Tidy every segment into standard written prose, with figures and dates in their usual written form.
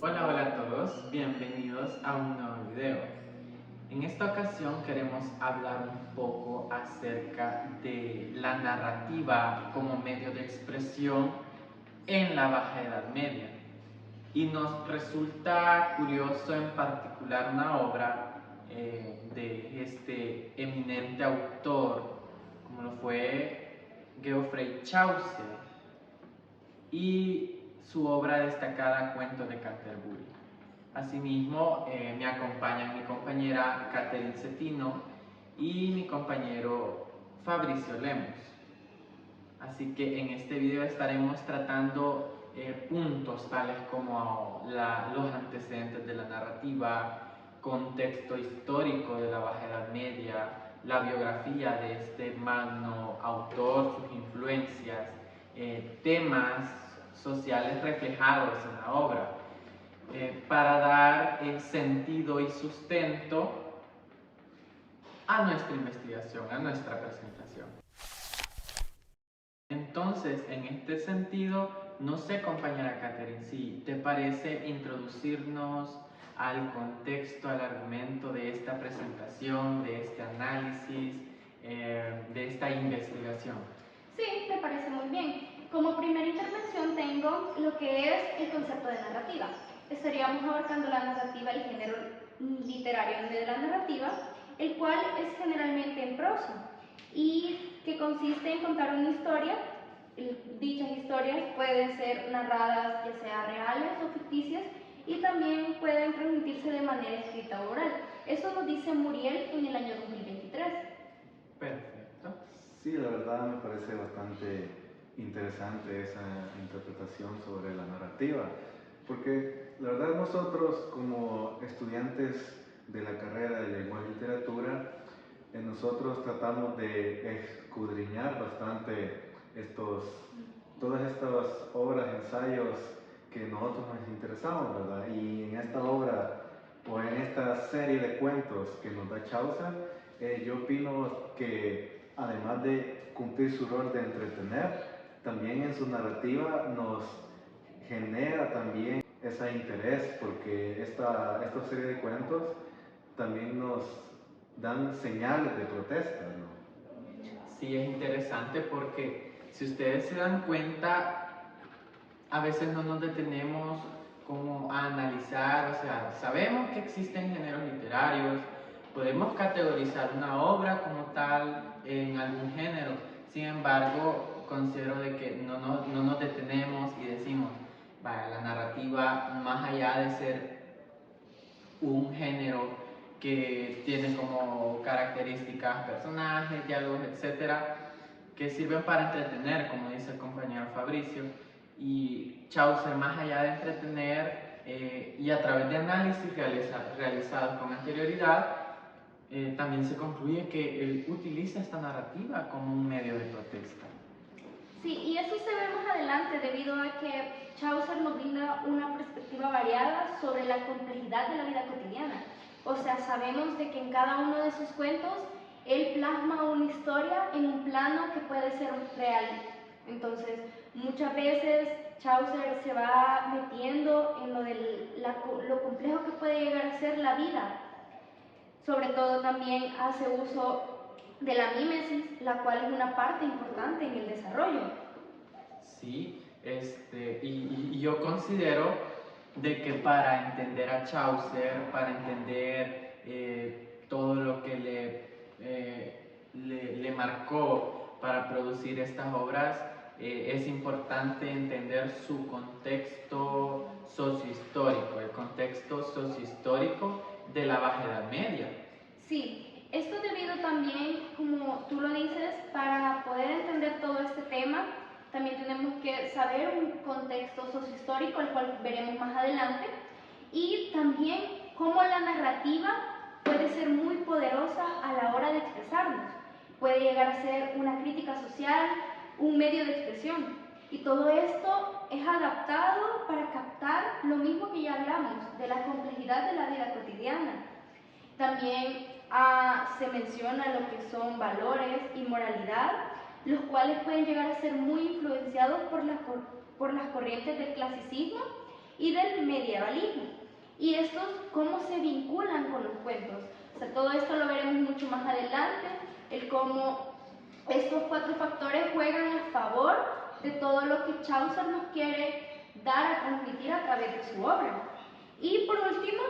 Hola a todos, bienvenidos a un nuevo video. En esta ocasión queremos hablar un poco acerca de la narrativa como medio de expresión en la Baja Edad Media. Y nos resulta curioso en particular una obra de este eminente autor, como lo fue Geoffrey Chaucer, y su obra destacada Cuentos de Canterbury. Asimismo, me acompañan mi compañera Catherine Cetino y mi compañero Fabricio Lemos. Así que en este video estaremos tratando puntos tales como los antecedentes de la narrativa, contexto histórico de la Baja Edad Media, la biografía de este magno autor, sus influencias, temas sociales reflejados en la obra, para dar sentido y sustento a nuestra investigación, a nuestra presentación. Entonces, en este sentido, no sé, compañera Catherine, si te parece introducirnos al contexto, al argumento de esta presentación, de este análisis, de esta investigación. Sí, me parece muy bien. Como primera intervención tengo lo que es el concepto de narrativa. Estaríamos abarcando la narrativa, el género literario de la narrativa, el cual es generalmente en prosa y que consiste en contar una historia. Dichas historias pueden ser narradas ya sea reales o ficticias y también pueden transmitirse de manera escrita o oral. Eso nos dice Muriel en el año 2023. Perfecto. Sí, la verdad me parece bastante interesante esa interpretación sobre la narrativa, porque la verdad nosotros como estudiantes de la carrera de lengua y literatura, nosotros tratamos de escudriñar bastante todas estas obras, ensayos que nosotros nos interesamos, ¿verdad? Y en esta obra o en esta serie de cuentos que nos da Chaucer, yo opino que además de cumplir su rol de entretener, también en su narrativa nos genera también ese interés, porque esta serie de cuentos también nos dan señales de protesta, ¿no? Sí, es interesante porque si ustedes se dan cuenta, a veces no nos detenemos como a analizar, o sea, sabemos que existen géneros literarios, podemos categorizar una obra como tal en algún género, sin embargo, considero de que no nos detenemos y decimos, vaya, la narrativa, más allá de ser un género que tiene como características personajes, diálogos, etcétera, que sirven para entretener, como dice el compañero Fabricio, y Chaucer, más allá de entretener y a través de análisis realizados con anterioridad, también se concluye que él utiliza esta narrativa como un medio de protesta. Sí, y eso se ve más adelante debido a que Chaucer nos brinda una perspectiva variada sobre la complejidad de la vida cotidiana. O sea, sabemos de que en cada uno de sus cuentos él plasma una historia en un plano que puede ser real. Entonces, muchas veces Chaucer se va metiendo en lo complejo que puede llegar a ser la vida. Sobre todo también hace uso de la mímesis, la cual es una parte importante en el desarrollo. Sí, y yo considero de que para entender a Chaucer, para entender todo lo que le marcó para producir estas obras, es importante entender su contexto sociohistórico, el contexto sociohistórico de la Baja Edad Media. Sí, esto es debido también, como tú lo dices, para poder entender todo este tema, también tenemos que saber un contexto sociohistórico, el cual veremos más adelante, y también cómo la narrativa puede ser muy poderosa a la hora de expresarnos. Puede llegar a ser una crítica social, un medio de expresión. Y todo esto es adaptado para captar lo mismo que ya hablamos, de la complejidad de la vida cotidiana. También se menciona lo que son valores y moralidad, los cuales pueden llegar a ser muy influenciados por las corrientes del clasicismo y del medievalismo. Y estos, cómo se vinculan con los cuentos. O sea, todo esto lo veremos mucho más adelante, el cómo estos 4 factores juegan a favor de todo lo que Chaucer nos quiere dar a transmitir a través de su obra. Y por último,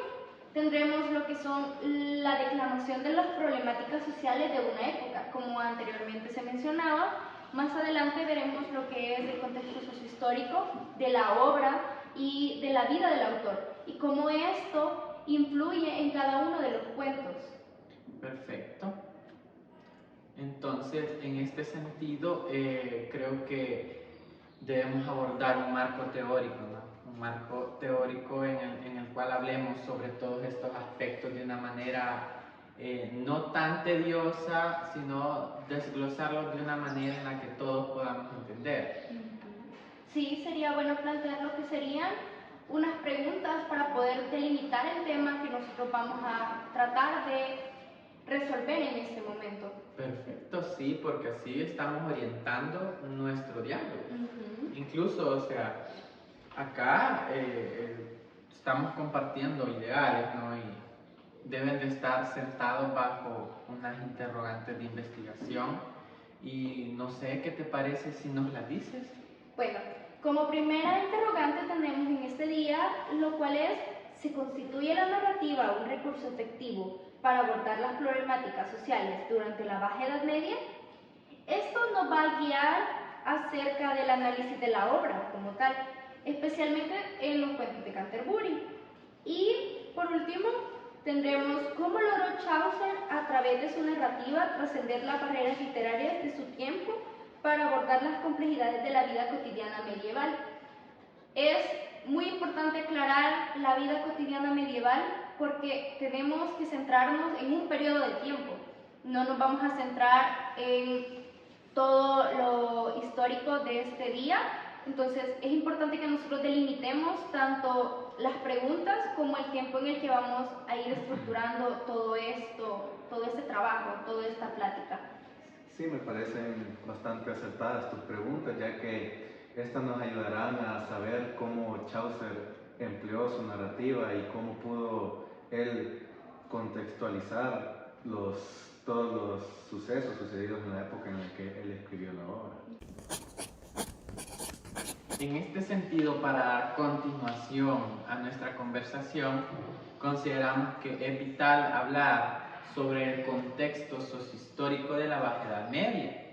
tendremos lo que son la declamación de las problemáticas sociales de una época, como anteriormente se mencionaba. Más adelante veremos lo que es el contexto sociohistórico de la obra y de la vida del autor, y cómo esto influye en cada uno de los cuentos. Perfecto. Entonces, en este sentido, creo que debemos abordar un marco teórico, ¿no? Un marco teórico en el cual hablemos sobre todos estos aspectos de una manera no tan tediosa, sino desglosarlos de una manera en la que todos podamos entender. Sí, sería bueno plantear lo que serían unas preguntas para poder delimitar el tema que nosotros vamos a tratar de resolver en este momento. Perfecto, sí, porque así estamos orientando nuestro diálogo. Incluso, o sea, acá estamos compartiendo ideales, ¿no? Y deben de estar sentados bajo unas interrogantes de investigación. Y no sé, ¿qué te parece si nos las dices? Bueno, como primera interrogante tenemos en este día, lo cual es: ¿se constituye la narrativa un recurso efectivo para abordar las problemáticas sociales durante la Baja Edad Media? Esto nos va a guiar acerca del análisis de la obra como tal, especialmente en los cuentos de Canterbury. Y por último, tendremos cómo logró Chaucer a través de su narrativa trascender las barreras literarias de su tiempo para abordar las complejidades de la vida cotidiana medieval. Es muy importante aclarar la vida cotidiana medieval porque tenemos que centrarnos en un periodo de tiempo. No nos vamos a centrar en todo lo histórico de este día. Entonces es importante que nosotros delimitemos tanto las preguntas como el tiempo en el que vamos a ir estructurando todo esto, todo este trabajo, toda esta plática. Sí, me parecen bastante acertadas tus preguntas, ya que estas nos ayudarán a saber cómo Chaucer empleó su narrativa y cómo pudo él contextualizar todos los sucesos sucedidos en la época en la que él escribió la obra. En este sentido, para dar continuación a nuestra conversación, consideramos que es vital hablar sobre el contexto sociohistórico de la Baja Edad Media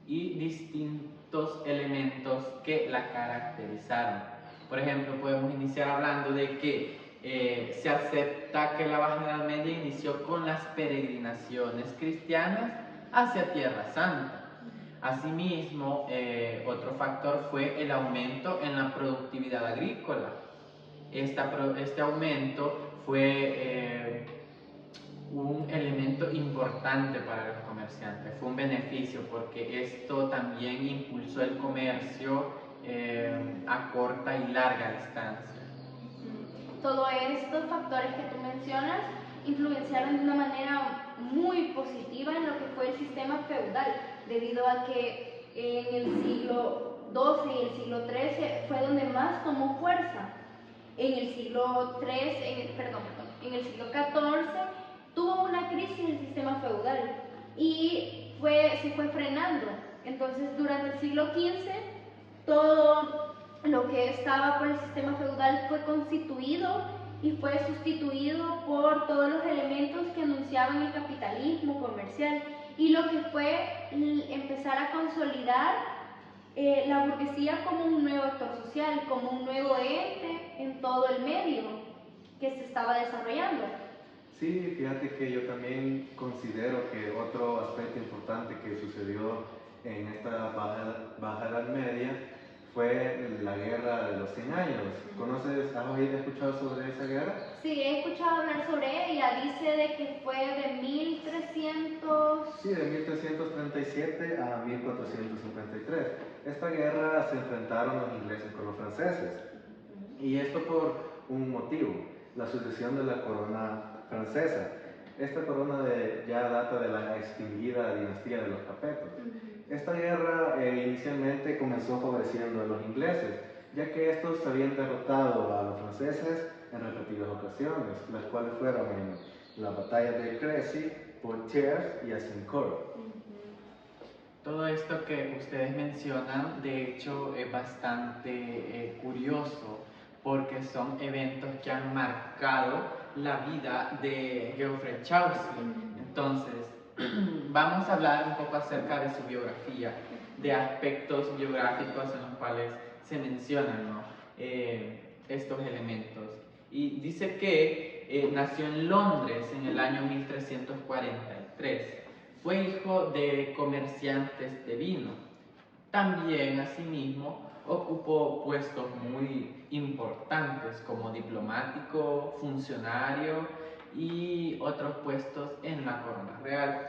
y distintos elementos que la caracterizaron. Por ejemplo, podemos iniciar hablando de que se acepta que la Baja Edad Media inició con las peregrinaciones cristianas hacia Tierra Santa. Asimismo, otro factor fue el aumento en la productividad agrícola. Este aumento fue un elemento importante para los comerciantes, fue un beneficio porque esto también impulsó el comercio a corta y larga distancia. Todos estos factores que tú mencionas influenciaron de una manera muy positiva en lo que fue el sistema feudal, debido a que en el siglo XII y el siglo XIII fue donde más tomó fuerza. En el siglo en el siglo XIV tuvo una crisis el sistema feudal y se fue frenando. Entonces, durante el siglo XV, todo lo que estaba por el sistema feudal fue constituido y fue sustituido por todos los elementos que anunciaban el capitalismo comercial, y lo que fue empezar a consolidar la burguesía como un nuevo actor social, como un nuevo ente en todo el medio que se estaba desarrollando. Sí, fíjate que yo también considero que otro aspecto importante que sucedió en esta Baja Edad Media fue la Guerra de los 100 Años. ¿Has escuchado sobre esa guerra? Sí, he escuchado hablar sobre ella. Dice de que fue de 1300... Sí, de 1337 a 1453. Esta guerra se enfrentaron los ingleses con los franceses. Y esto por un motivo: la sucesión de la corona francesa. Esta corona ya data de la extinguida dinastía de los Capetos. Esta guerra inicialmente comenzó favoreciendo a los ingleses, ya que estos habían derrotado a los franceses en repetidas ocasiones, las cuales fueron en la batalla de Crécy, Poitiers y Azincourt. Todo esto que ustedes mencionan, de hecho, es bastante curioso porque son eventos que han marcado la vida de Geoffrey Chaucer. Entonces, vamos a hablar un poco acerca de su biografía, de aspectos biográficos en los cuales se mencionan, ¿no? Estos elementos. Y dice que nació en Londres en el año 1343. Fue hijo de comerciantes de vino. También, asimismo, ocupó puestos muy importantes como diplomático, funcionario y otros puestos en la corona real.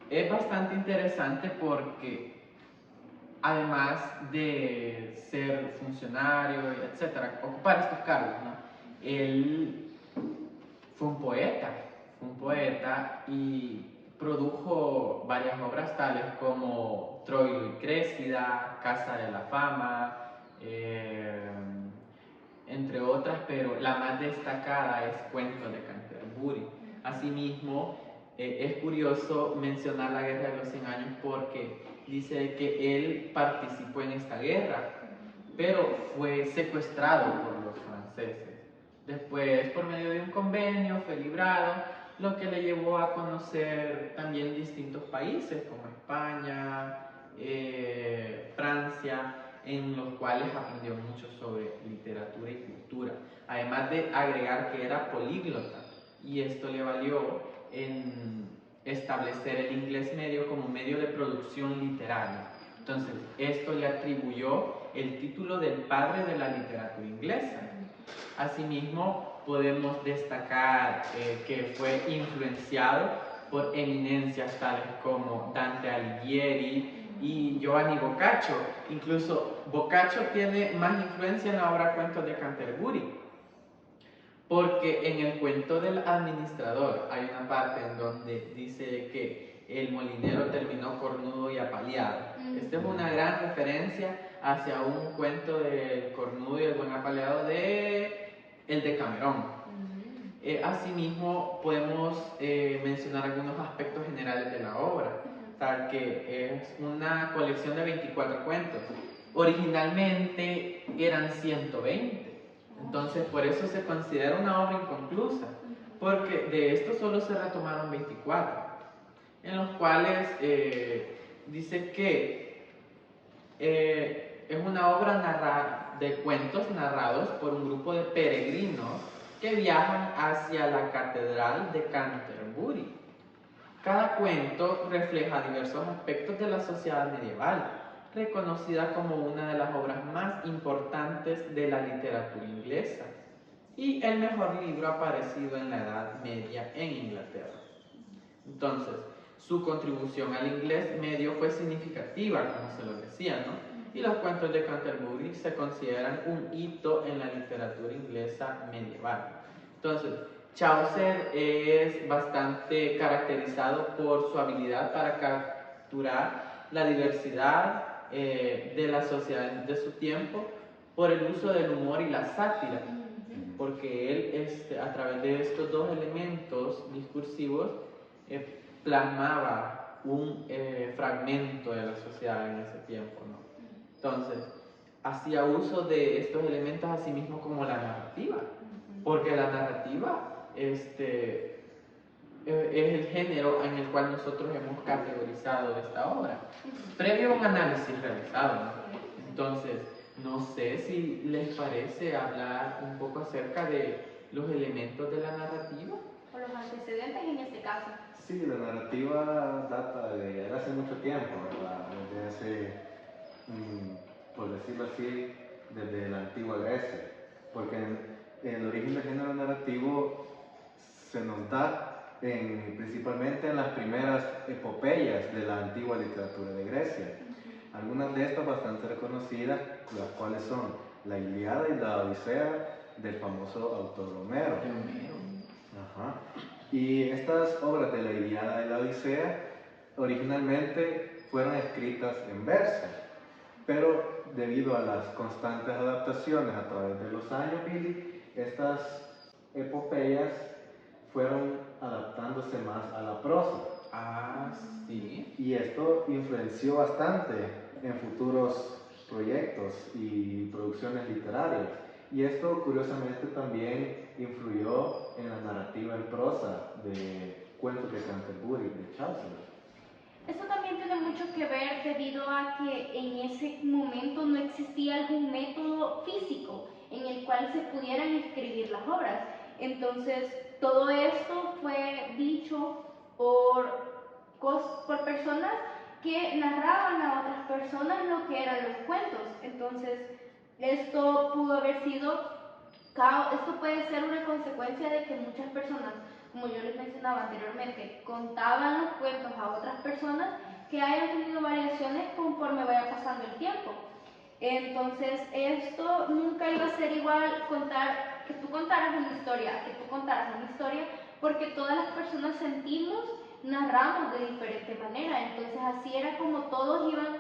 Es bastante interesante porque además de ser funcionario, etcétera, ocupar estos cargos, ¿no? Él fue un poeta y produjo varias obras tales como Troilo y Créssida, Casa de la Fama, entre otras, pero la más destacada es Cuentos de Canterbury. Asimismo, es curioso mencionar la Guerra de los 100 años porque dice que él participó en esta guerra, pero fue secuestrado por los franceses. Después, por medio de un convenio, fue librado, lo que le llevó a conocer también distintos países como España, Francia, en los cuales aprendió mucho sobre literatura y cultura. Además de agregar que era políglota, y esto le valió en establecer el inglés medio como medio de producción literaria. Entonces, esto le atribuyó el título del padre de la literatura inglesa. Asimismo, podemos destacar que fue influenciado por eminencias tales como Dante Alighieri y Giovanni Boccaccio. Incluso Boccaccio tiene más influencia en la obra Cuentos de Canterbury, porque en el cuento del administrador hay una parte en donde dice que el molinero terminó cornudo y apaleado. Esta es una gran referencia hacia un cuento del cornudo y el buen apaleado de el Decamerón. Asimismo, podemos mencionar algunos aspectos generales de la obra, tal que es una colección de 24 cuentos. Originalmente eran 120. Entonces, por eso se considera una obra inconclusa, porque de esto solo se retomaron 24, en los cuales dice que es una obra de cuentos narrados por un grupo de peregrinos que viajan hacia la Catedral de Canterbury. Cada cuento refleja diversos aspectos de la sociedad medieval, reconocida como una de las obras más importantes de la literatura inglesa y el mejor libro aparecido en la Edad Media en Inglaterra. Entonces, su contribución al inglés medio fue significativa, como se lo decía, ¿no? Y los cuentos de Canterbury se consideran un hito en la literatura inglesa medieval. Entonces, Chaucer es bastante caracterizado por su habilidad para capturar la diversidad de la sociedad de su tiempo por el uso del humor y la sátira, porque él a través de estos dos elementos discursivos plasmaba un fragmento de la sociedad en ese tiempo, ¿no? Entonces, hacía uso de estos elementos asimismo como la narrativa, porque la narrativa es el género en el cual nosotros hemos categorizado esta obra, previo a un análisis realizado, ¿no? Entonces, no sé si les parece hablar un poco acerca de los elementos de la narrativa. O los antecedentes en este caso. Sí, la narrativa data de hace mucho tiempo, ¿verdad? Desde hace, por decirlo así, desde la antigua Grecia, porque el origen del género narrativo se nos da principalmente en las primeras epopeyas de la antigua literatura de Grecia. Algunas de estas bastante reconocidas, las cuales son la Ilíada y la Odisea del famoso autor Homero. Ajá. Y estas obras de la Ilíada y la Odisea originalmente fueron escritas en verso, pero debido a las constantes adaptaciones a través de los años, Billy, estas epopeyas fueron adaptándose más a la prosa. Ah, sí. Y esto influenció bastante en futuros proyectos y producciones literarias. Y esto curiosamente también influyó en la narrativa en prosa de Cuentos de Canterbury de Chaucer. Eso también tiene mucho que ver debido a que en ese momento no existía algún método físico en el cual se pudieran escribir las obras. Entonces, todo esto fue dicho por personas que narraban a otras personas lo que eran los cuentos. Entonces, esto puede ser una consecuencia de que muchas personas, como yo les mencionaba anteriormente, contaban los cuentos a otras personas que hayan tenido variaciones conforme vaya pasando el tiempo. Entonces, esto nunca iba a ser igual que tú contaras una historia, porque todas las personas sentimos, narramos de diferente manera. Entonces, así era como todos iban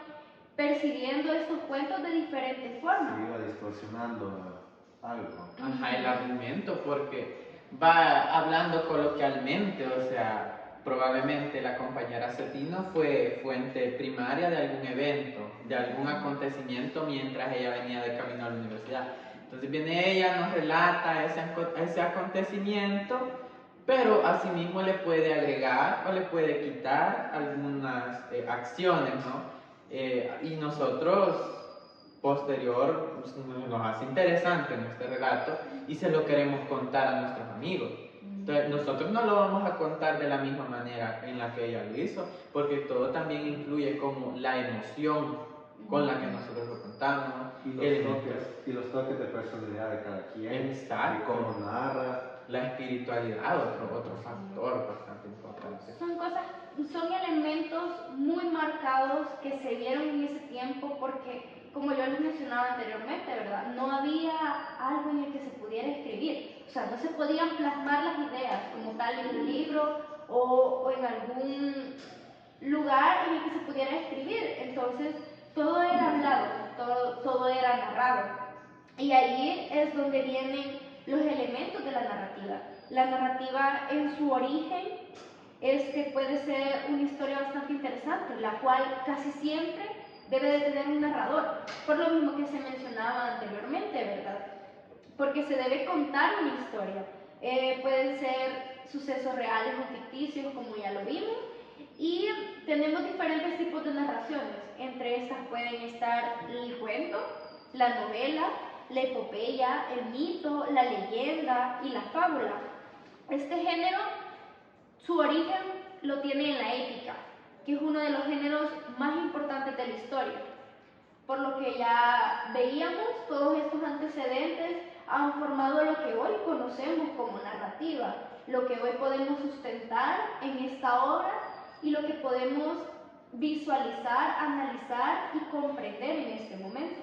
percibiendo estos cuentos de diferentes formas. Se iba distorsionando algo. Ajá, el argumento, porque va hablando coloquialmente, o sea, probablemente la compañera Cetino fue fuente primaria de algún evento, de algún acontecimiento mientras ella venía de camino a la universidad. Entonces viene ella, nos relata ese acontecimiento, pero asimismo le puede agregar o le puede quitar algunas acciones, ¿no? Y nosotros, posterior, pues, nos hace interesante nuestro relato y se lo queremos contar a nuestros amigos. Entonces, nosotros no lo vamos a contar de la misma manera en la que ella lo hizo, porque todo también incluye como la emoción con la que nosotros lo contamos. Y los toques de personalidad de cada quien. Exacto. Y cómo narra. La espiritualidad, otro factor bastante importante. Son elementos muy marcados que se vieron en ese tiempo porque, como yo les mencionaba anteriormente, ¿verdad? No había algo en el que se pudiera escribir. O sea, no se podían plasmar las ideas como tal en un libro o en algún lugar en el que se pudiera escribir. Entonces, todo era hablado, todo era narrado. Y ahí es donde vienen los elementos de la narrativa. La narrativa en su origen puede ser una historia bastante interesante, la cual casi siempre debe de tener un narrador, por lo mismo que se mencionaba anteriormente, ¿verdad? Porque se debe contar una historia. Pueden ser sucesos reales o ficticios, como ya lo vimos, y tenemos diferentes tipos de narraciones. Entre estas pueden estar el cuento, la novela, la epopeya, el mito, la leyenda y la fábula. Este género, su origen lo tiene en la épica, que es uno de los géneros más importantes de la historia. Por lo que ya veíamos, todos estos antecedentes han formado lo que hoy conocemos como narrativa, lo que hoy podemos sustentar en esta obra y lo que podemos visualizar, analizar y comprender en este momento.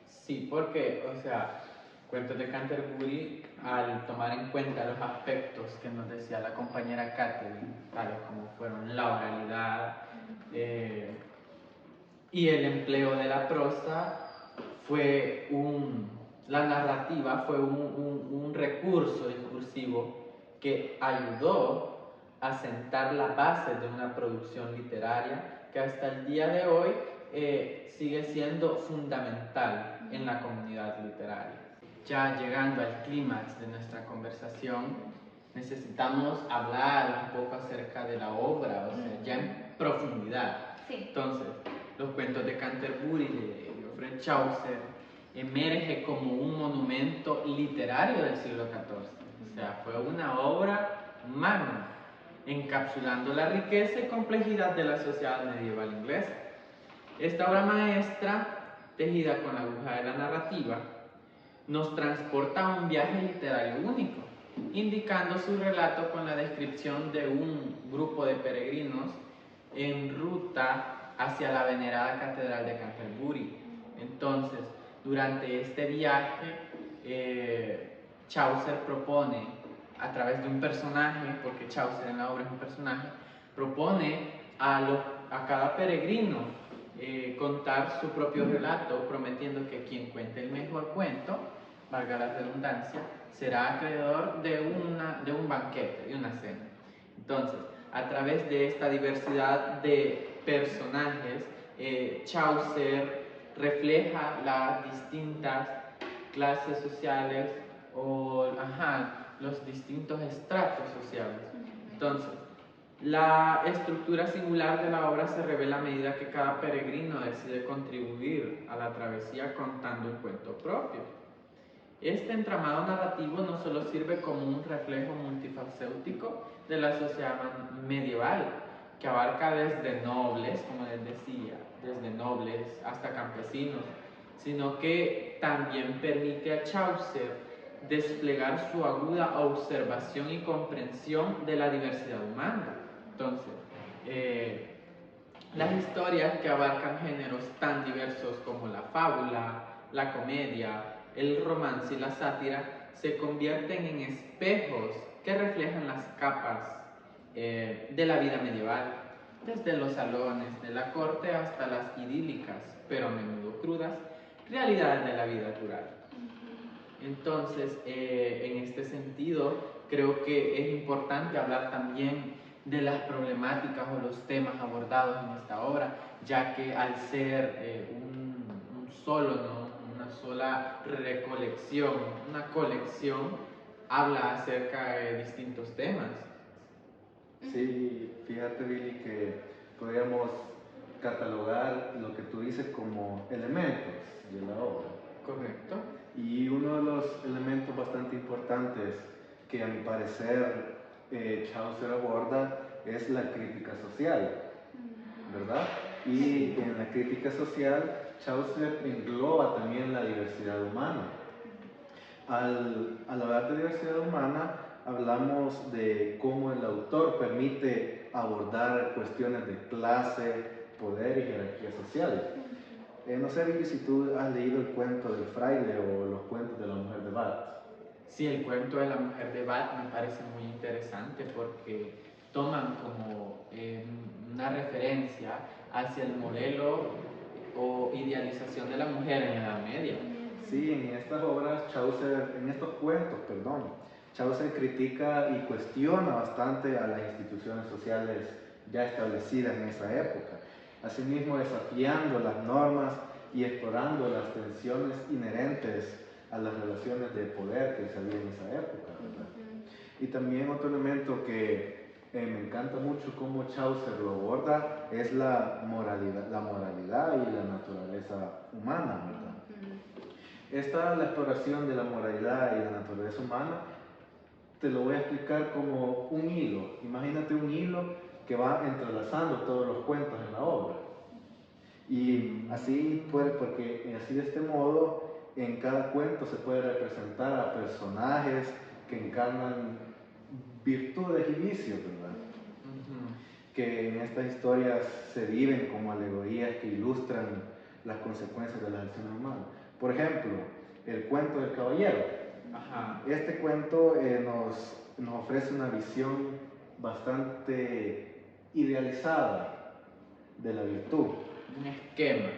Sí, porque, o sea, Cuentos de Canterbury, al tomar en cuenta los aspectos que nos decía la compañera Catherine, tales como fueron la oralidad y el empleo de la prosa, la narrativa fue un recurso discursivo que ayudó a sentar la base de una producción literaria que hasta el día de hoy sigue siendo fundamental en la comunidad literaria. Ya llegando al clímax de nuestra conversación, necesitamos hablar un poco acerca de la obra, o sea, ya en profundidad. Sí. Entonces, los Cuentos de Canterbury de Geoffrey Chaucer emerge como un monumento literario del siglo XIV. O sea, fue una obra magna, encapsulando la riqueza y complejidad de la sociedad medieval inglesa. Esta obra maestra, tejida con la aguja de la narrativa, nos transporta a un viaje literario único, indicando su relato con la descripción de un grupo de peregrinos en ruta hacia la venerada Catedral de Canterbury. Entonces, durante este viaje, Chaucer propone, a través de un personaje, porque Chaucer en la obra es un personaje, propone a cada peregrino contar su propio relato, prometiendo que quien cuente el mejor cuento, valga la redundancia, será acreedor de un banquete, de una cena. Entonces, a través de esta diversidad de personajes, Chaucer refleja las distintas clases sociales o los distintos estratos sociales. Entonces, la estructura singular de la obra se revela a medida que cada peregrino decide contribuir a la travesía contando un cuento propio. Este entramado narrativo no solo sirve como un reflejo multifacético de la sociedad medieval, que abarca desde nobles, como les decía, desde nobles hasta campesinos, sino que también permite a Chaucer desplegar su aguda observación y comprensión de la diversidad humana. Entonces, las historias que abarcan géneros tan diversos como la fábula, la comedia, el romance y la sátira se convierten en espejos que reflejan las capas de la vida medieval, desde los salones de la corte hasta las idílicas, pero a menudo crudas, realidades de la vida rural. Entonces, en este sentido, creo que es importante hablar también de las problemáticas o los temas abordados en esta obra, ya que al ser un solo, ¿no? Una sola recolección, una colección, habla acerca de distintos temas. Sí, fíjate, Billy, que podríamos catalogar lo que tú dices como elementos de la obra. Correcto. Y uno de los elementos bastante importantes que a mi parecer Chaucer aborda es la crítica social, ¿verdad? Y en la crítica social Chaucer engloba también la diversidad humana. Al hablar de diversidad humana hablamos de cómo el autor permite abordar cuestiones de clase, poder y jerarquía social. No sé, Vicky, si tú has leído el cuento del fraile o los cuentos de la mujer de Bath. Sí, el cuento de la mujer de Bath me parece muy interesante porque toman como una referencia hacia el modelo o idealización de la mujer en la Edad Media. Sí, en estas obras, en estos cuentos, Chaucer critica y cuestiona bastante a las instituciones sociales ya establecidas en esa época. Asimismo, desafiando las normas y explorando las tensiones inherentes a las relaciones de poder que se había en esa época, ¿verdad? Y también otro elemento que me encanta mucho cómo Chaucer lo aborda es la moralidad y la naturaleza humana, ¿verdad? La exploración de la moralidad y la naturaleza humana te lo voy a explicar como un hilo. Imagínate un hilo que va entrelazando todos los cuentos en la obra. Y así, porque así de este modo, en cada cuento se puede representar a personajes que encarnan virtudes y vicios, ¿verdad? Que en estas historias se viven como alegorías que ilustran las consecuencias de las acciones humanas. Por ejemplo, el cuento del caballero. Este cuento nos ofrece una visión bastante idealizada de la virtud. Un esquema.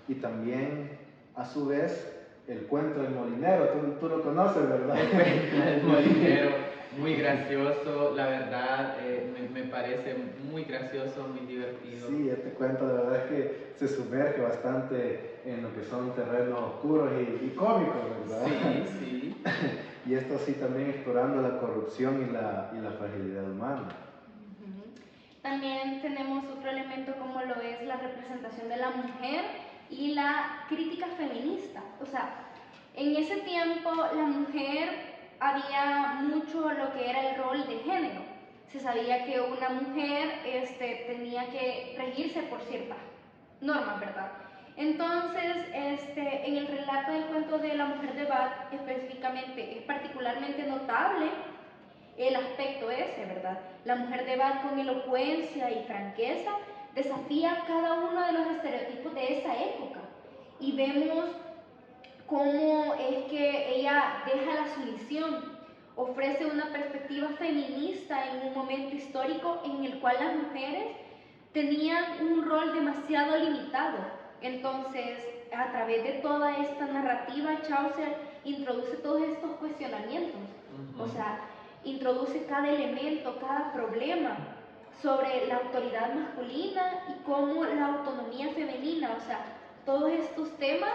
Y también, a su vez, el cuento del molinero. Tú lo conoces, ¿verdad? El cuento del molinero, muy gracioso, la verdad, me parece muy gracioso, muy divertido. Sí, este cuento de verdad es que se sumerge bastante en lo que son terrenos oscuros y cómicos, ¿verdad? Sí, sí. Y esto sí también explorando la corrupción y la fragilidad humana. También tenemos otro elemento como lo es la representación de la mujer y la crítica feminista. O sea, en ese tiempo la mujer había mucho lo que era el rol de género. Se sabía que una mujer tenía que regirse por ciertas normas, ¿verdad? Entonces, en el relato del cuento de la mujer de Bath, específicamente, es particularmente notable el aspecto ese, ¿verdad? La mujer de Bath, con elocuencia y franqueza, desafía cada uno de los estereotipos de esa época. Y vemos cómo es que ella deja la sumisión, ofrece una perspectiva feminista en un momento histórico en el cual las mujeres tenían un rol demasiado limitado. Entonces, a través de toda esta narrativa, Chaucer introduce todos estos cuestionamientos. O sea, introduce cada elemento, cada problema sobre la autoridad masculina y cómo la autonomía femenina, o sea, todos estos temas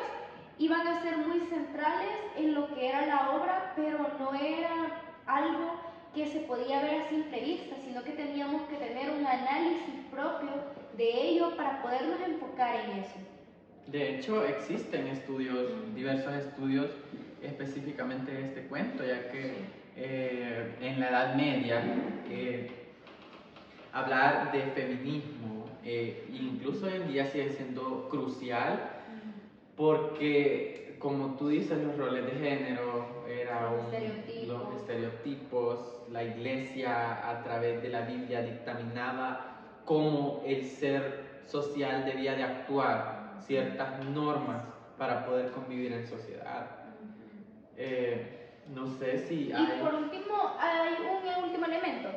iban a ser muy centrales en lo que era la obra, pero no era algo que se podía ver a simple vista, sino que teníamos que tener un análisis propio de ello para podernos enfocar en eso. De hecho, existen estudios, diversos estudios específicamente de este cuento, ya que en la Edad Media hablar de feminismo incluso hoy en día sigue siendo crucial, porque como tú dices, los roles de género eran los estereotipos, la iglesia a través de la Biblia dictaminaba cómo el ser social debía de actuar, ciertas normas para poder convivir en sociedad. No sé si hay... Y por último, hay un último elemento.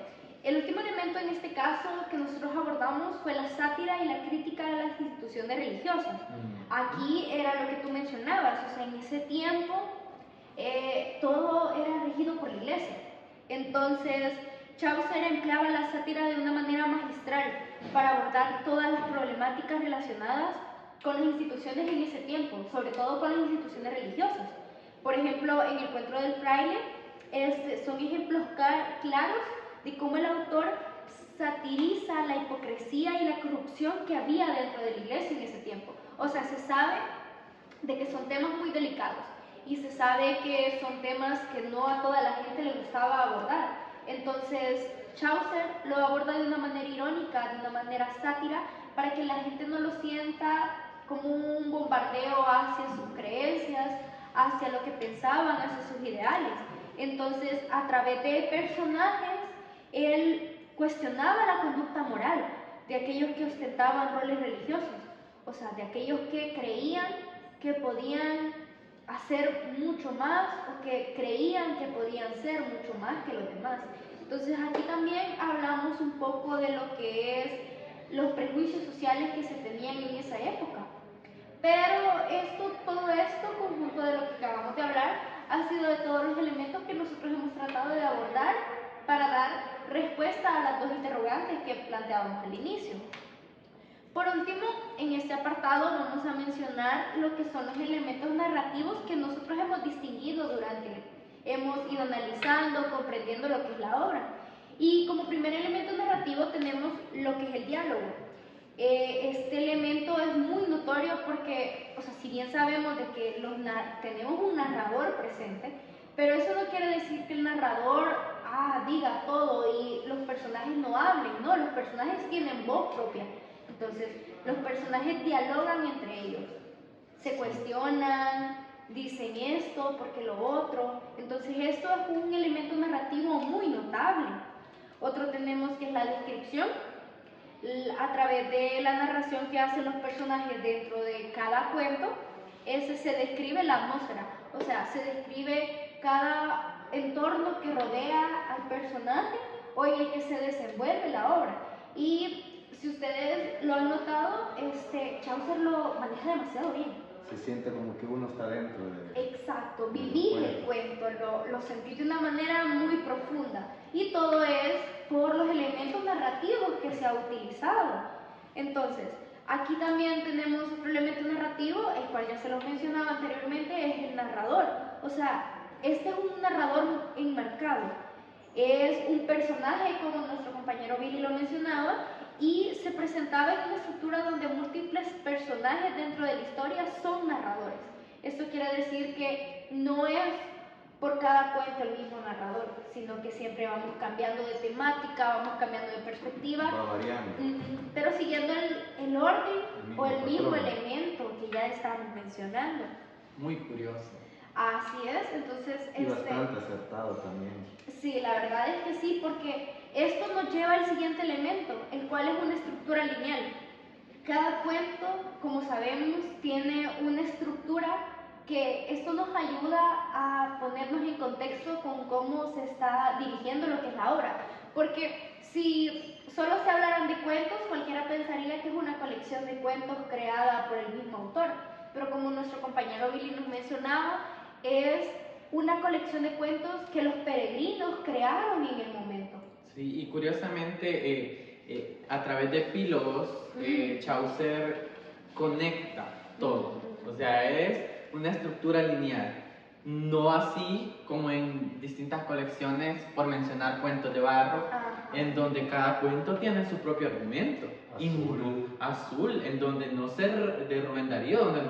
El último elemento en este caso que nosotros abordamos fue la sátira y la crítica de las instituciones religiosas. Aquí era lo que tú mencionabas, o sea, en ese tiempo todo era regido por la iglesia. Entonces, Chaucer empleaba la sátira de una manera magistral para abordar todas las problemáticas relacionadas con las instituciones en ese tiempo, sobre todo con las instituciones religiosas. Por ejemplo, en el Encuentro del Fraile son ejemplos claros de cómo el autor satiriza la hipocresía y la corrupción que había dentro de la iglesia en ese tiempo. O sea, se sabe de que son temas muy delicados y se sabe que son temas que no a toda la gente le gustaba abordar. Entonces, Chaucer lo aborda de una manera irónica, de una manera sátira, para que la gente no lo sienta como un bombardeo hacia sus creencias, hacia lo que pensaban, hacia sus ideales. Entonces, a través de personajes, él cuestionaba la conducta moral de aquellos que ostentaban roles religiosos, o sea, de aquellos que creían que podían hacer mucho más o que creían que podían ser mucho más que los demás. Entonces, aquí también hablamos un poco de lo que es los prejuicios sociales que se tenían en esa época. Pero todo esto, conjunto de lo que acabamos de hablar, ha sido de todos los elementos que nosotros hemos tratado de abordar para dar respuesta a las dos interrogantes que planteábamos al inicio. Por último, en este apartado vamos a mencionar lo que son los elementos narrativos que nosotros hemos distinguido hemos ido analizando, comprendiendo lo que es la obra. Y como primer elemento narrativo tenemos lo que es el diálogo. Este elemento es muy notorio porque, o sea, si bien sabemos de que tenemos un narrador presente, pero eso no quiere decir que el narrador diga todo y los personajes no hablen, no, los personajes tienen voz propia. Entonces, los personajes dialogan entre ellos, se cuestionan, dicen esto, porque lo otro. Entonces, esto es un elemento narrativo muy notable. Otro tenemos que es la descripción. A través de la narración que hacen los personajes dentro de cada cuento, se describe la atmósfera, o sea, se describe cada entorno que rodea al personaje o en el que se desenvuelve la obra. Y si ustedes lo han notado, Chaucer lo maneja demasiado bien. Se siente como que uno está dentro de... Exacto, vivir el cuento, lo sentí de una manera muy profunda. Y todo es por los elementos narrativos que se ha utilizado. Entonces, aquí también tenemos otro elemento narrativo, el cual ya se los mencionaba anteriormente, es el narrador. O sea, este es un narrador enmarcado. Es un personaje, como nuestro compañero Billy lo mencionaba, y se presentaba en una estructura donde múltiples personajes dentro de la historia son narradores. Esto quiere decir que no es por cada cuento el mismo narrador, sino que siempre vamos cambiando de temática, vamos cambiando de perspectiva, pero siguiendo el orden o el mismo elemento que ya estábamos mencionando. Muy curioso. Así es, entonces... Y bastante acertado también. Sí, la verdad es que sí, porque esto nos lleva al siguiente elemento, el cual es una estructura lineal. Cada cuento, como sabemos, tiene una estructura que esto nos ayuda a ponernos en contexto con cómo se está dirigiendo lo que es la obra. Porque si solo se hablaran de cuentos, cualquiera pensaría que es una colección de cuentos creada por el mismo autor. Pero como nuestro compañero Billy nos mencionaba, es una colección de cuentos que los peregrinos crearon en el momento. Sí, y curiosamente, a través de epílogos, Chaucer conecta todo. O sea, es una estructura lineal. No así como en distintas colecciones, por mencionar Cuentos de Barro, en donde cada cuento tiene su propio argumento. Azul, en donde no se de Rubén Darío, donde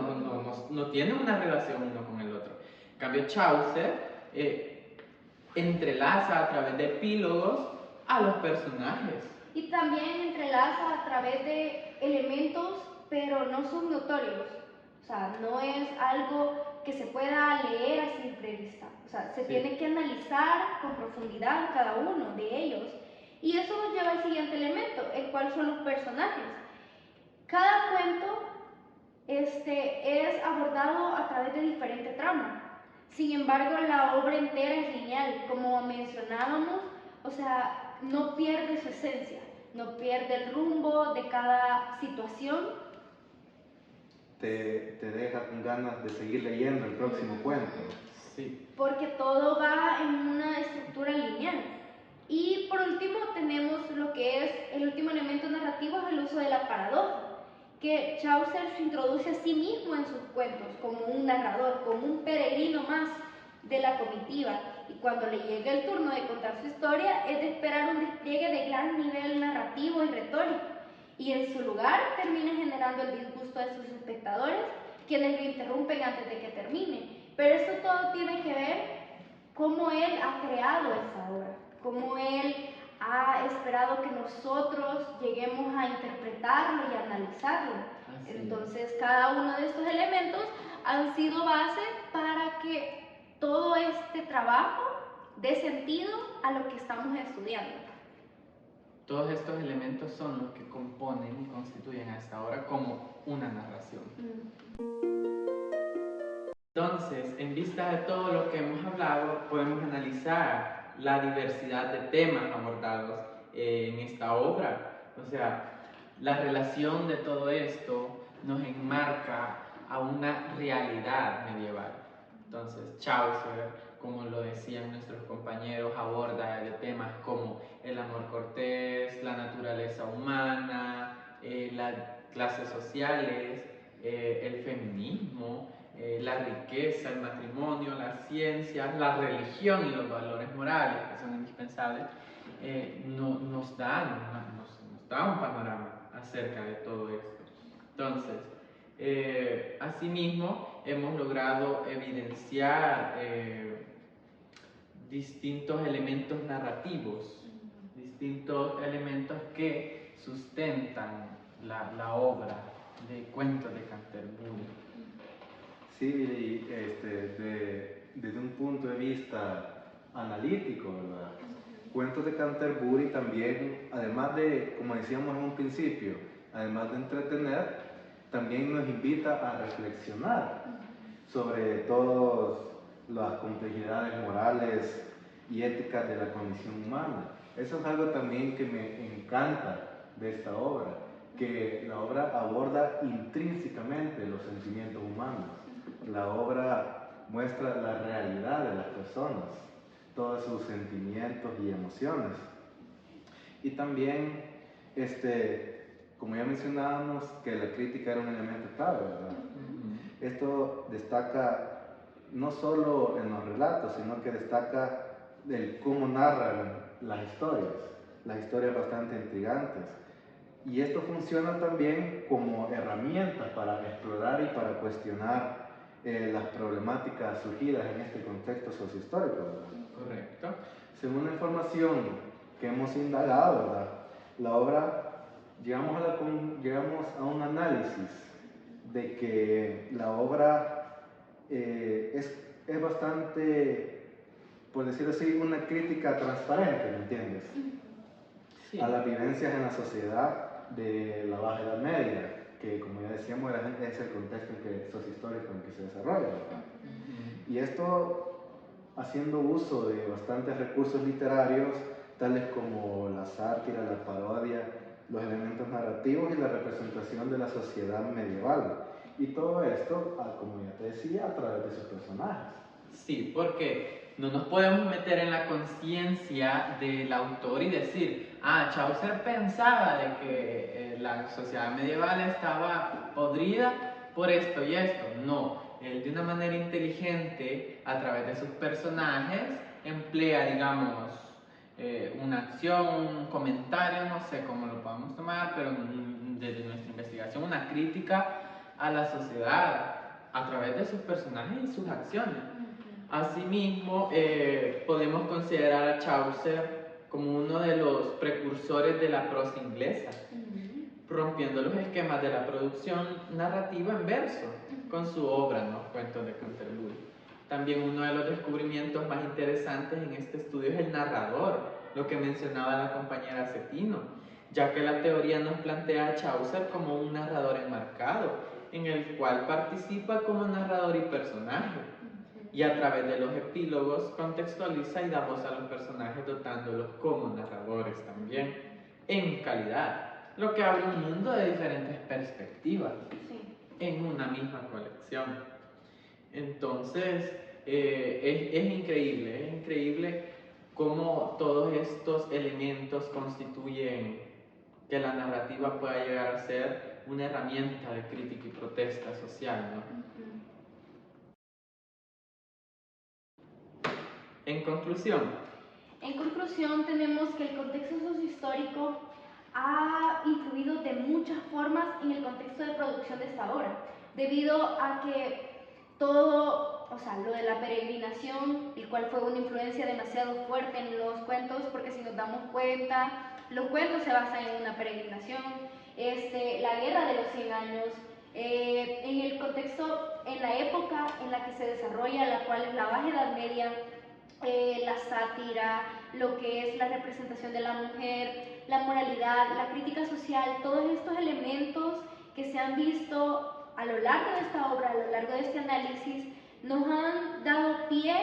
no tiene una relación uno con el otro. En cambio, Chaucer entrelaza a través de epílogos a los personajes. Y también entrelaza a través de elementos, pero no son notorios. O sea, no es algo que se pueda leer a simple vista. O sea, se tiene que analizar con profundidad cada uno de ellos. Y eso nos lleva al siguiente elemento, el cual son los personajes. Cada cuento es abordado a través de diferente trama. Sin embargo, la obra entera es lineal, como mencionábamos, o sea, no pierde su esencia, no pierde el rumbo de cada situación. Te deja con ganas de seguir leyendo el próximo cuento. Sí. Porque todo va en una estructura lineal. Y por último tenemos lo que es el último elemento narrativo, es el uso de la paradoja, que Chaucer se introduce a sí mismo en sus cuentos como un narrador, como un peregrino más de la comitiva, y cuando le llega el turno de contar su historia es de esperar un despliegue de gran nivel narrativo y retórico, y en su lugar termina generando el disgusto de sus espectadores, quienes lo interrumpen antes de que termine. Pero esto todo tiene que ver cómo él ha creado esa obra, cómo él ha esperado que nosotros lleguemos a interpretarlo y a analizarlo. Entonces, cada uno de estos elementos han sido base para que todo este trabajo dé sentido a lo que estamos estudiando. Todos estos elementos son los que componen y constituyen a esta obra como una narración. Entonces, en vista de todo lo que hemos hablado, podemos analizar la diversidad de temas abordados en esta obra. O sea, la relación de todo esto nos enmarca a una realidad medieval. Entonces, Chaucer, como lo decían nuestros compañeros, aborda de temas como el amor cortés, la naturaleza humana, las clases sociales, el feminismo, la riqueza, el matrimonio, las ciencias, la religión y los valores morales que son indispensables, nos da un panorama acerca de todo esto. Entonces, asimismo, hemos logrado evidenciar distintos elementos narrativos, distintos elementos que sustentan la obra de Cuentos de Canterbury. Sí, desde un punto de vista analítico, ¿verdad? Cuentos de Canterbury también, además de, como decíamos en un principio, además de entretener, también nos invita a reflexionar sobre todas las complejidades morales y éticas de la condición humana. Eso es algo también que me encanta de esta obra, que la obra aborda intrínsecamente los sentimientos humanos. La obra muestra la realidad de las personas, todos sus sentimientos y emociones. Y también, como ya mencionábamos, que la crítica era un elemento clave, ¿verdad? Esto destaca no solo en los relatos, sino que destaca el cómo narran las historias bastante intrigantes. Y esto funciona también como herramienta para explorar y para cuestionar las problemáticas surgidas en este contexto sociohistórico, ¿verdad? Correcto. Según la información que hemos indagado, ¿verdad? La obra, llegamos a un análisis de que la obra es bastante, por decirlo así, una crítica transparente, ¿me entiendes? Sí. A las vivencias en la sociedad de la Baja Edad Media, que como ya decíamos es el contexto sociohistórico en que se desarrolla, ¿verdad? Y esto, haciendo uso de bastantes recursos literarios, tales como la sátira, la parodia, los elementos narrativos y la representación de la sociedad medieval. Y todo esto, como ya te decía, a través de sus personajes. Sí, porque no nos podemos meter en la conciencia del autor y decir, Chaucer pensaba de que la sociedad medieval estaba podrida por esto y esto. No, él de una manera inteligente, a través de sus personajes, emplea, digamos, una acción, un comentario, no sé cómo lo podemos tomar, pero desde nuestra investigación, una crítica a la sociedad a través de sus personajes y sus acciones. Asimismo, podemos considerar a Chaucer como uno de los precursores de la prosa inglesa, rompiendo los esquemas de la producción narrativa en verso con su obra, ¿no? Cuentos de Canterbury. También uno de los descubrimientos más interesantes en este estudio es el narrador, lo que mencionaba la compañera Cepino, ya que la teoría nos plantea a Chaucer como un narrador enmarcado, en el cual participa como narrador y personaje, y a través de los epílogos contextualiza y da voz a los personajes dotándolos como narradores también, en calidad, lo que abre un mundo de diferentes perspectivas en una misma colección. Entonces, es increíble cómo todos estos elementos constituyen que la narrativa pueda llegar a ser una herramienta de crítica y protesta social, ¿no? En conclusión, tenemos que el contexto sociohistórico ha influido de muchas formas en el contexto de producción de esta obra, debido a que todo, o sea, lo de la peregrinación, el cual fue una influencia demasiado fuerte en los cuentos, porque si nos damos cuenta, los cuentos se basan en una peregrinación, la guerra de los 100 años, en el contexto, en la época en la que se desarrolla, la cual es la Baja Edad Media, la sátira, lo que es la representación de la mujer, la moralidad, la crítica social, todos estos elementos que se han visto a lo largo de esta obra, a lo largo de este análisis, nos han dado pie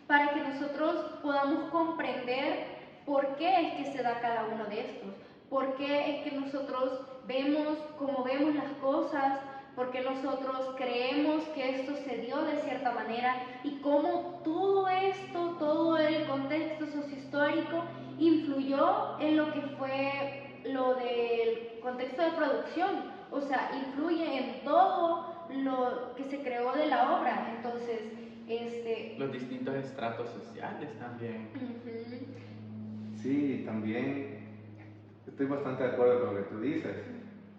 para que nosotros podamos comprender por qué es que se da cada uno de estos, por qué es que nosotros vemos como vemos las cosas, por qué nosotros creemos que esto se dio de cierta manera y cómo todo esto, todo el contexto sociohistórico influyó en lo que fue lo del contexto de producción, o sea, influye en todo lo que se creó de la obra. Entonces, los distintos estratos sociales también. Sí, también estoy bastante de acuerdo con lo que tú dices.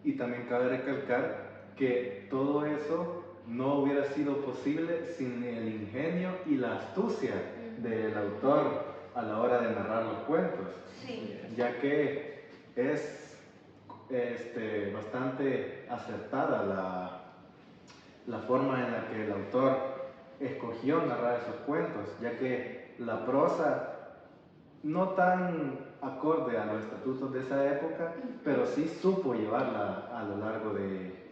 Y también cabe recalcar que todo eso no hubiera sido posible sin el ingenio y la astucia del autor a la hora de narrar los cuentos, ya que es bastante acertada la forma en la que el autor escogió narrar esos cuentos, ya que la prosa no tan acorde a los estatutos de esa época, pero sí supo llevarla a lo largo de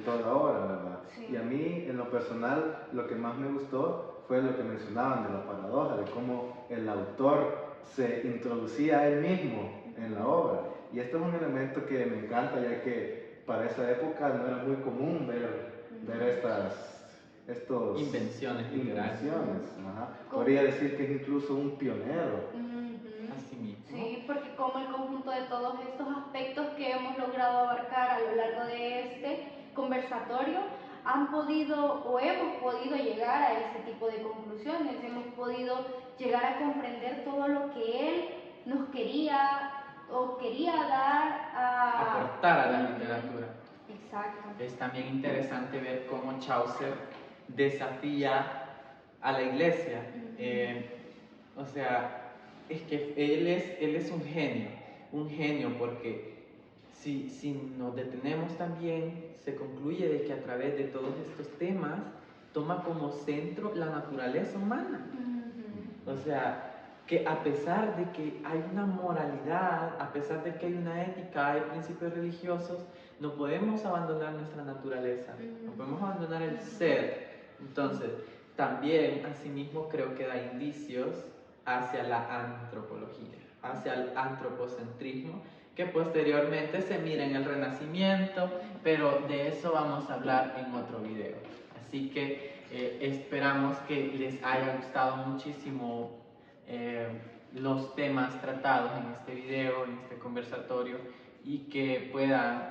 toda la obra, ¿verdad? Sí. Y a mí, en lo personal, lo que más me gustó fue lo que mencionaban de la paradoja, de cómo el autor se introducía a él mismo en la obra. Y esto es un elemento que me encanta, ya que para esa época no era muy común ver estos invenciones literarias. Podría decir que es incluso un pionero. Así mismo. Sí, porque como el conjunto de todos estos aspectos que hemos logrado abarcar a lo largo de este conversatorio han podido o hemos podido llegar a este tipo de conclusiones, hemos podido llegar a comprender todo lo que él nos quería o quería dar a aportar a la literatura. Exacto. Es también interesante ver cómo Chaucer desafía a la iglesia. O sea, es que él es un genio porque si nos detenemos también, se concluye de que a través de todos estos temas toma como centro la naturaleza humana. O sea, que a pesar de que hay una moralidad, a pesar de que hay una ética, hay principios religiosos, no podemos abandonar nuestra naturaleza, no podemos abandonar el ser. Entonces, también, asimismo, creo que da indicios hacia la antropología, hacia el antropocentrismo, que posteriormente se mira en el Renacimiento, pero de eso vamos a hablar en otro video. Así que esperamos que les haya gustado muchísimo los temas tratados en este video, en este conversatorio, y que puedan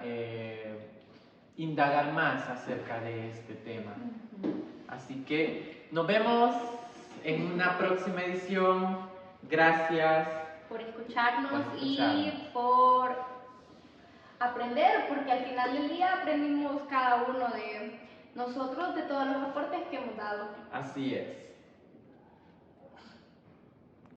indagar más acerca de este tema. Así que nos vemos en una próxima edición. Gracias por escucharnos, por escucharnos y por aprender, porque al final del día aprendimos cada uno de nosotros de todos los aportes que hemos dado. Así es.